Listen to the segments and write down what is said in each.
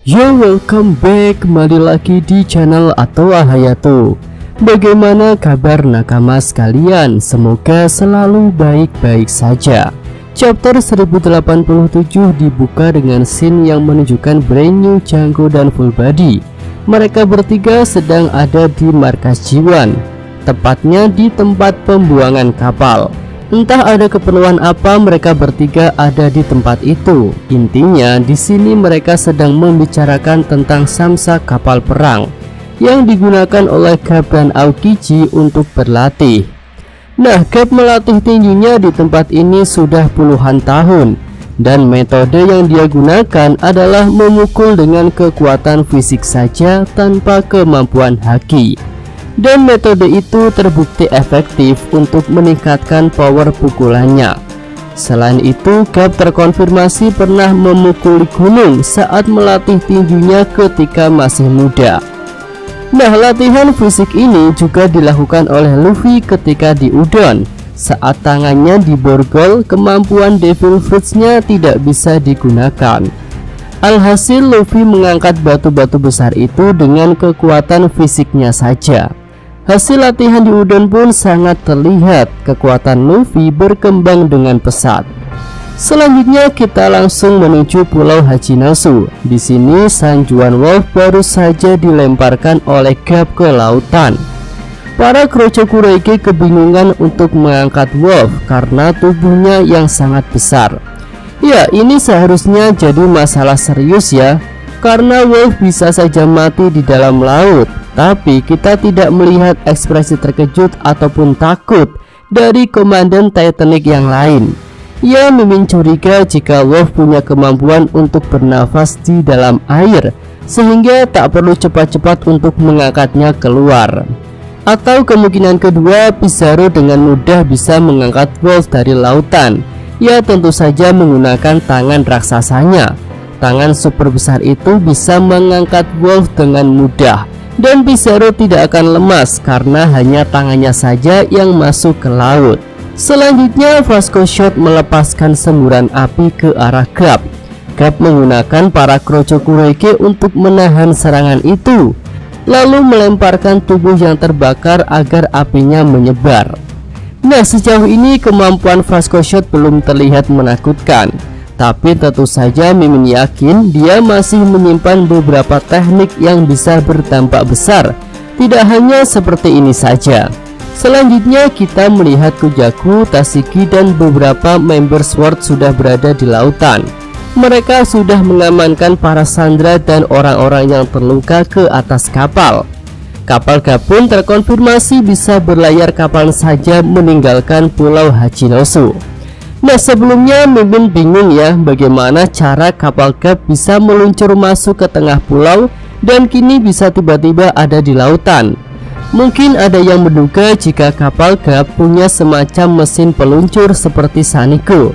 Yo, welcome back, kembali lagi di channel Atoa Hayato. Bagaimana kabar nakama sekalian? Semoga selalu baik-baik saja. Chapter 1087 dibuka dengan scene yang menunjukkan brand new Django dan Full Body. Mereka bertiga sedang ada di markas G1, tepatnya di tempat pembuangan kapal. Entah ada keperluan apa mereka bertiga ada di tempat itu. Intinya di sini mereka sedang membicarakan tentang samsa kapal perang yang digunakan oleh Garp dan Aokiji untuk berlatih. Nah, Garp melatih tinjunya di tempat ini sudah puluhan tahun, dan metode yang dia gunakan adalah memukul dengan kekuatan fisik saja tanpa kemampuan haki. Dan metode itu terbukti efektif untuk meningkatkan power pukulannya. Selain itu, Garp terkonfirmasi pernah memukul gunung saat melatih tinjunya ketika masih muda. Nah, latihan fisik ini juga dilakukan oleh Luffy ketika di Udon. Saat tangannya diborgol, kemampuan Devil Fruits-nya tidak bisa digunakan. Alhasil Luffy mengangkat batu-batu besar itu dengan kekuatan fisiknya saja. Hasil latihan di Udon pun sangat terlihat, kekuatan Luffy berkembang dengan pesat. Selanjutnya kita langsung menuju Pulau Hachinosu. Di sini Sanjuan Wolf baru saja dilemparkan oleh Garp ke lautan. Para Krochokurege kebingungan untuk mengangkat Wolf karena tubuhnya yang sangat besar. Ya, ini seharusnya jadi masalah serius ya, karena Wolf bisa saja mati di dalam laut. Tapi kita tidak melihat ekspresi terkejut ataupun takut dari komandan Titanic yang lain. Ia mimin curiga jika Wolf punya kemampuan untuk bernafas di dalam air, sehingga tak perlu cepat-cepat untuk mengangkatnya keluar. Atau kemungkinan kedua, Pizarro dengan mudah bisa mengangkat Wolf dari lautan. Ia tentu saja menggunakan tangan raksasanya. Tangan super besar itu bisa mengangkat Wolf dengan mudah, dan Pizarro tidak akan lemas karena hanya tangannya saja yang masuk ke laut. Selanjutnya Vasco Shot melepaskan semburan api ke arah Garp. Garp menggunakan para Krochokurege untuk menahan serangan itu, lalu melemparkan tubuh yang terbakar agar apinya menyebar. Nah, sejauh ini kemampuan Vasco Shot belum terlihat menakutkan, tapi tentu saja mimin yakin dia masih menyimpan beberapa teknik yang bisa berdampak besar. Tidak hanya seperti ini saja. Selanjutnya kita melihat Kujaku, Tashigi, dan beberapa member SWORD sudah berada di lautan. Mereka sudah mengamankan para sandera dan orang-orang yang terluka ke atas kapal. Kapal Garp pun terkonfirmasi bisa berlayar kapan saja meninggalkan Pulau Hachinosu. Nah, sebelumnya mimin bingung ya bagaimana cara kapal Garp bisa meluncur masuk ke tengah pulau dan kini bisa tiba-tiba ada di lautan. Mungkin ada yang menduga jika kapal Garp punya semacam mesin peluncur seperti Saniko.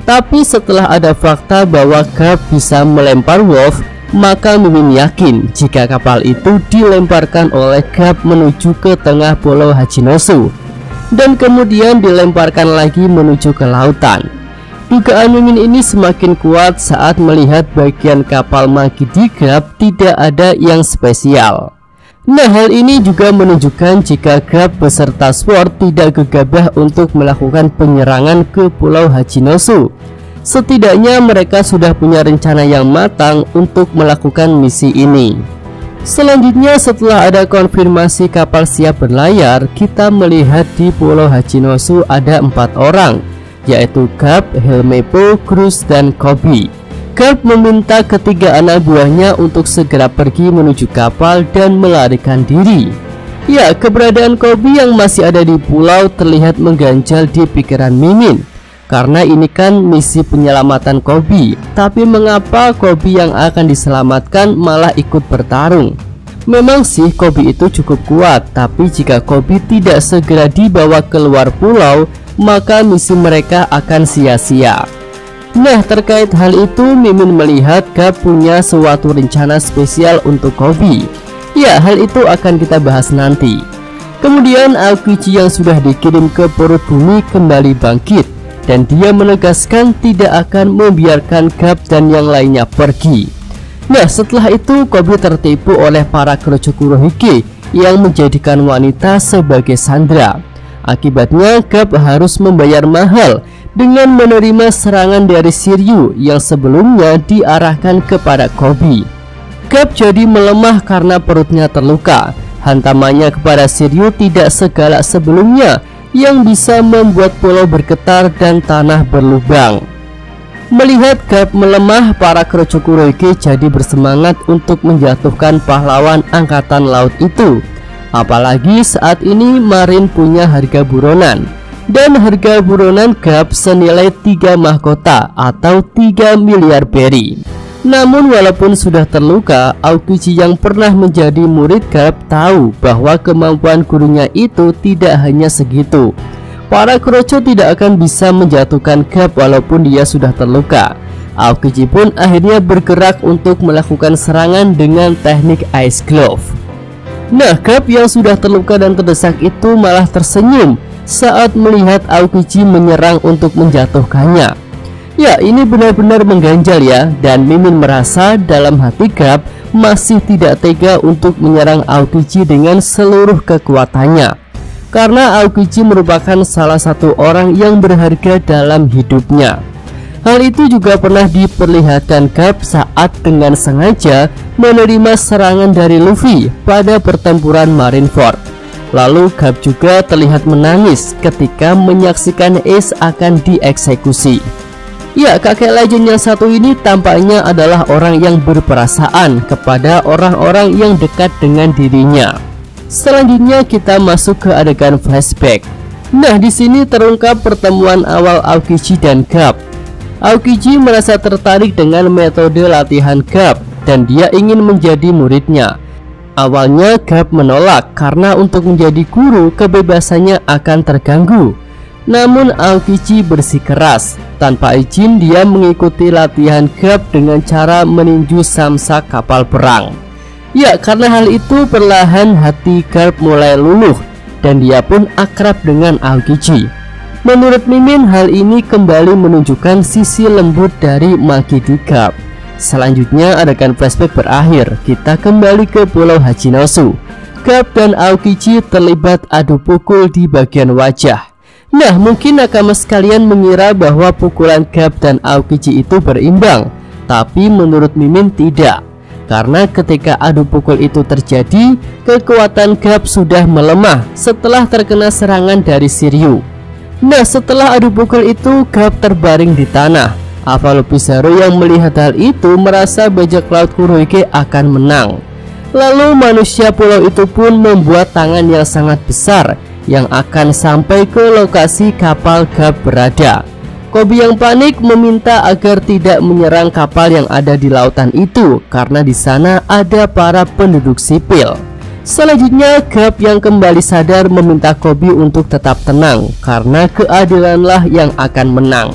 Tapi setelah ada fakta bahwa Garp bisa melempar Wolf, maka mimin yakin jika kapal itu dilemparkan oleh Garp menuju ke tengah Pulau Hachinosu dan kemudian dilemparkan lagi menuju ke lautan. Dugaan mimin ini semakin kuat saat melihat bagian kapal Maki di Garp tidak ada yang spesial. Nah, hal ini juga menunjukkan jika Garp beserta SWORD tidak gegabah untuk melakukan penyerangan ke Pulau Hachinosu. Setidaknya mereka sudah punya rencana yang matang untuk melakukan misi ini. Selanjutnya, setelah ada konfirmasi kapal siap berlayar, kita melihat di Pulau Hachinosu ada 4 orang, yaitu Garp, Helmeppo, Cruz, dan Koby. Garp meminta ketiga anak buahnya untuk segera pergi menuju kapal dan melarikan diri. Ya, keberadaan Koby yang masih ada di pulau terlihat mengganjal di pikiran mimin, karena ini kan misi penyelamatan Koby. Tapi mengapa Koby yang akan diselamatkan malah ikut bertarung? Memang sih Koby itu cukup kuat, tapi jika Koby tidak segera dibawa keluar pulau, maka misi mereka akan sia-sia. Nah, terkait hal itu mimin melihat Garp punya suatu rencana spesial untuk Koby. Ya, hal itu akan kita bahas nanti. Kemudian Aokiji yang sudah dikirim ke perut bumi kembali bangkit, dan dia menegaskan tidak akan membiarkan Garp dan yang lainnya pergi. Nah, setelah itu Koby tertipu oleh para Kurohige yang menjadikan wanita sebagai sandera. Akibatnya Garp harus membayar mahal dengan menerima serangan dari Shiryu yang sebelumnya diarahkan kepada Koby. Garp jadi melemah karena perutnya terluka. Hantamannya kepada Shiryu tidak segalak sebelumnya yang bisa membuat pulau bergetar dan tanah berlubang. Melihat Garp melemah, para Kurohige jadi bersemangat untuk menjatuhkan pahlawan angkatan laut itu. Apalagi saat ini Marin punya harga buronan, dan harga buronan Garp senilai 3 mahkota atau 3 miliar beri. Namun walaupun sudah terluka, Aokiji yang pernah menjadi murid Garp tahu bahwa kemampuan gurunya itu tidak hanya segitu. Para Kurocho tidak akan bisa menjatuhkan Garp walaupun dia sudah terluka. Aokiji pun akhirnya bergerak untuk melakukan serangan dengan teknik Ice Glove. Nah, Garp yang sudah terluka dan terdesak itu malah tersenyum saat melihat Aokiji menyerang untuk menjatuhkannya. Ya, ini benar-benar mengganjal ya, dan Mimin merasa dalam hati Garp masih tidak tega untuk menyerang Aokiji dengan seluruh kekuatannya. Karena Aokiji merupakan salah satu orang yang berharga dalam hidupnya. Hal itu juga pernah diperlihatkan Garp saat dengan sengaja menerima serangan dari Luffy pada pertempuran Marineford. Lalu Garp juga terlihat menangis ketika menyaksikan Ace akan dieksekusi. Ya, kakek legend yang satu ini tampaknya adalah orang yang berperasaan kepada orang-orang yang dekat dengan dirinya. Selanjutnya kita masuk ke adegan flashback. Nah, di sini terungkap pertemuan awal Aokiji dan Garp. Aokiji merasa tertarik dengan metode latihan Garp dan dia ingin menjadi muridnya. Awalnya Garp menolak karena untuk menjadi guru kebebasannya akan terganggu. Namun Aokiji bersikeras. Tanpa izin dia mengikuti latihan Garp dengan cara meninju samsak kapal perang. Ya, karena hal itu perlahan hati Garp mulai luluh dan dia pun akrab dengan Aokiji. Menurut Mimin, hal ini kembali menunjukkan sisi lembut dari Magidi Garp. Selanjutnya adegan flashback berakhir. Kita kembali ke Pulau Hachinosu. Garp dan Aokiji terlibat adu pukul di bagian wajah. Nah, mungkin nakama sekalian mengira bahwa pukulan Garp dan Aokiji itu berimbang, tapi menurut Mimin tidak. Karena ketika adu pukul itu terjadi, kekuatan Garp sudah melemah setelah terkena serangan dari Shiryu. Nah, setelah adu pukul itu Garp terbaring di tanah. Avalupisaro yang melihat hal itu merasa bajak laut Kurohige akan menang. Lalu manusia pulau itu pun membuat tangan yang sangat besar yang akan sampai ke lokasi kapal Garp berada. Koby yang panik meminta agar tidak menyerang kapal yang ada di lautan itu karena di sana ada para penduduk sipil. Selanjutnya Garp yang kembali sadar meminta Koby untuk tetap tenang karena keadilanlah yang akan menang.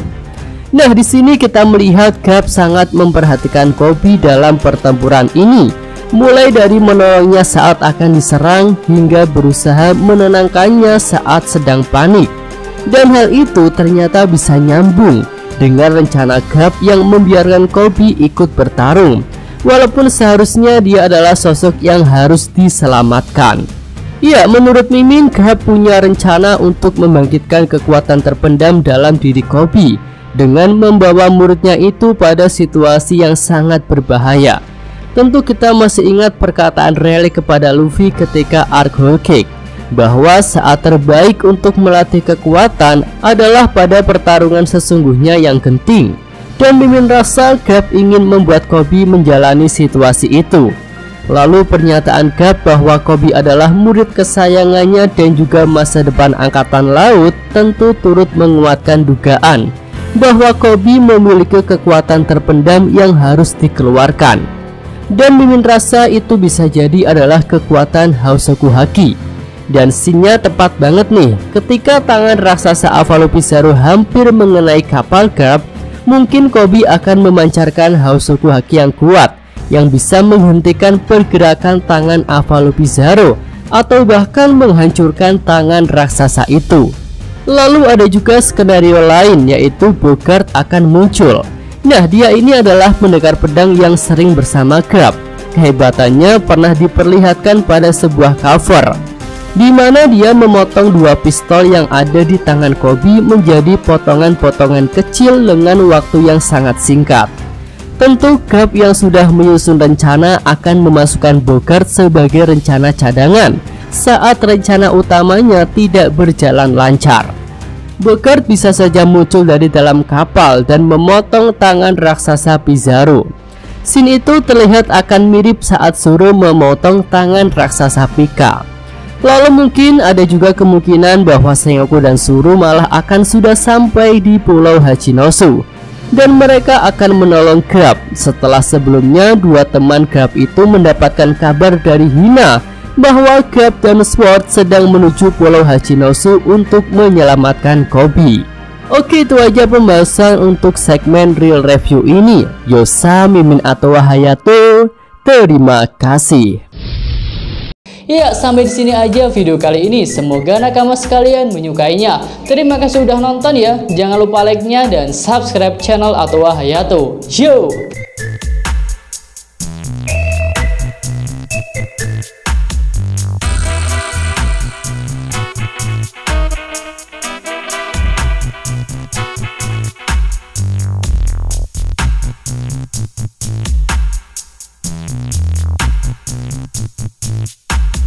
Nah, di sini kita melihat Garp sangat memperhatikan Koby dalam pertempuran ini. Mulai dari menolongnya saat akan diserang hingga berusaha menenangkannya saat sedang panik. Dan hal itu ternyata bisa nyambung dengan rencana Garp yang membiarkan Koby ikut bertarung, walaupun seharusnya dia adalah sosok yang harus diselamatkan. Ya, menurut Mimin, Garp punya rencana untuk membangkitkan kekuatan terpendam dalam diri Koby dengan membawa muridnya itu pada situasi yang sangat berbahaya. Tentu kita masih ingat perkataan Rayleigh kepada Luffy ketika arc Whole Cake, bahwa saat terbaik untuk melatih kekuatan adalah pada pertarungan sesungguhnya yang genting. Dan Mimin rasa Garp ingin membuat Koby menjalani situasi itu. Lalu pernyataan Garp bahwa Koby adalah murid kesayangannya dan juga masa depan angkatan laut tentu turut menguatkan dugaan bahwa Koby memiliki kekuatan terpendam yang harus dikeluarkan. Dan Mimin rasa itu bisa jadi adalah kekuatan Housoku Haki. Dan scene-nya tepat banget nih. Ketika tangan raksasa Avalupisaro hampir mengenai kapal Garp, mungkin Koby akan memancarkan Housoku Haki yang kuat yang bisa menghentikan pergerakan tangan Avalupisaro atau bahkan menghancurkan tangan raksasa itu. Lalu ada juga skenario lain, yaitu Bogart akan muncul. Nah, dia ini adalah pendekar pedang yang sering bersama Garp. Kehebatannya pernah diperlihatkan pada sebuah cover, di mana dia memotong dua pistol yang ada di tangan Kobe menjadi potongan-potongan kecil dengan waktu yang sangat singkat. Tentu Garp yang sudah menyusun rencana akan memasukkan Bogart sebagai rencana cadangan saat rencana utamanya tidak berjalan lancar. Bogart bisa saja muncul dari dalam kapal dan memotong tangan raksasa Pizarro. Scene itu terlihat akan mirip saat Zoro memotong tangan raksasa Pika. Lalu mungkin ada juga kemungkinan bahwa Sengoku dan Zoro malah akan sudah sampai di Pulau Hachinosu, dan mereka akan menolong Garp setelah sebelumnya dua teman Garp itu mendapatkan kabar dari Hina bahwa Garp dan Sword sedang menuju Pulau Hachinosu untuk menyelamatkan Kobe. Oke, itu aja pembahasan untuk segmen real review ini. Yosa Mimin atau Hayato. Terima kasih. Ya, sampai di sini aja video kali ini. Semoga nakama sekalian menyukainya. Terima kasih sudah nonton ya. Jangan lupa like-nya dan subscribe channel Atowa Hayato. Yo!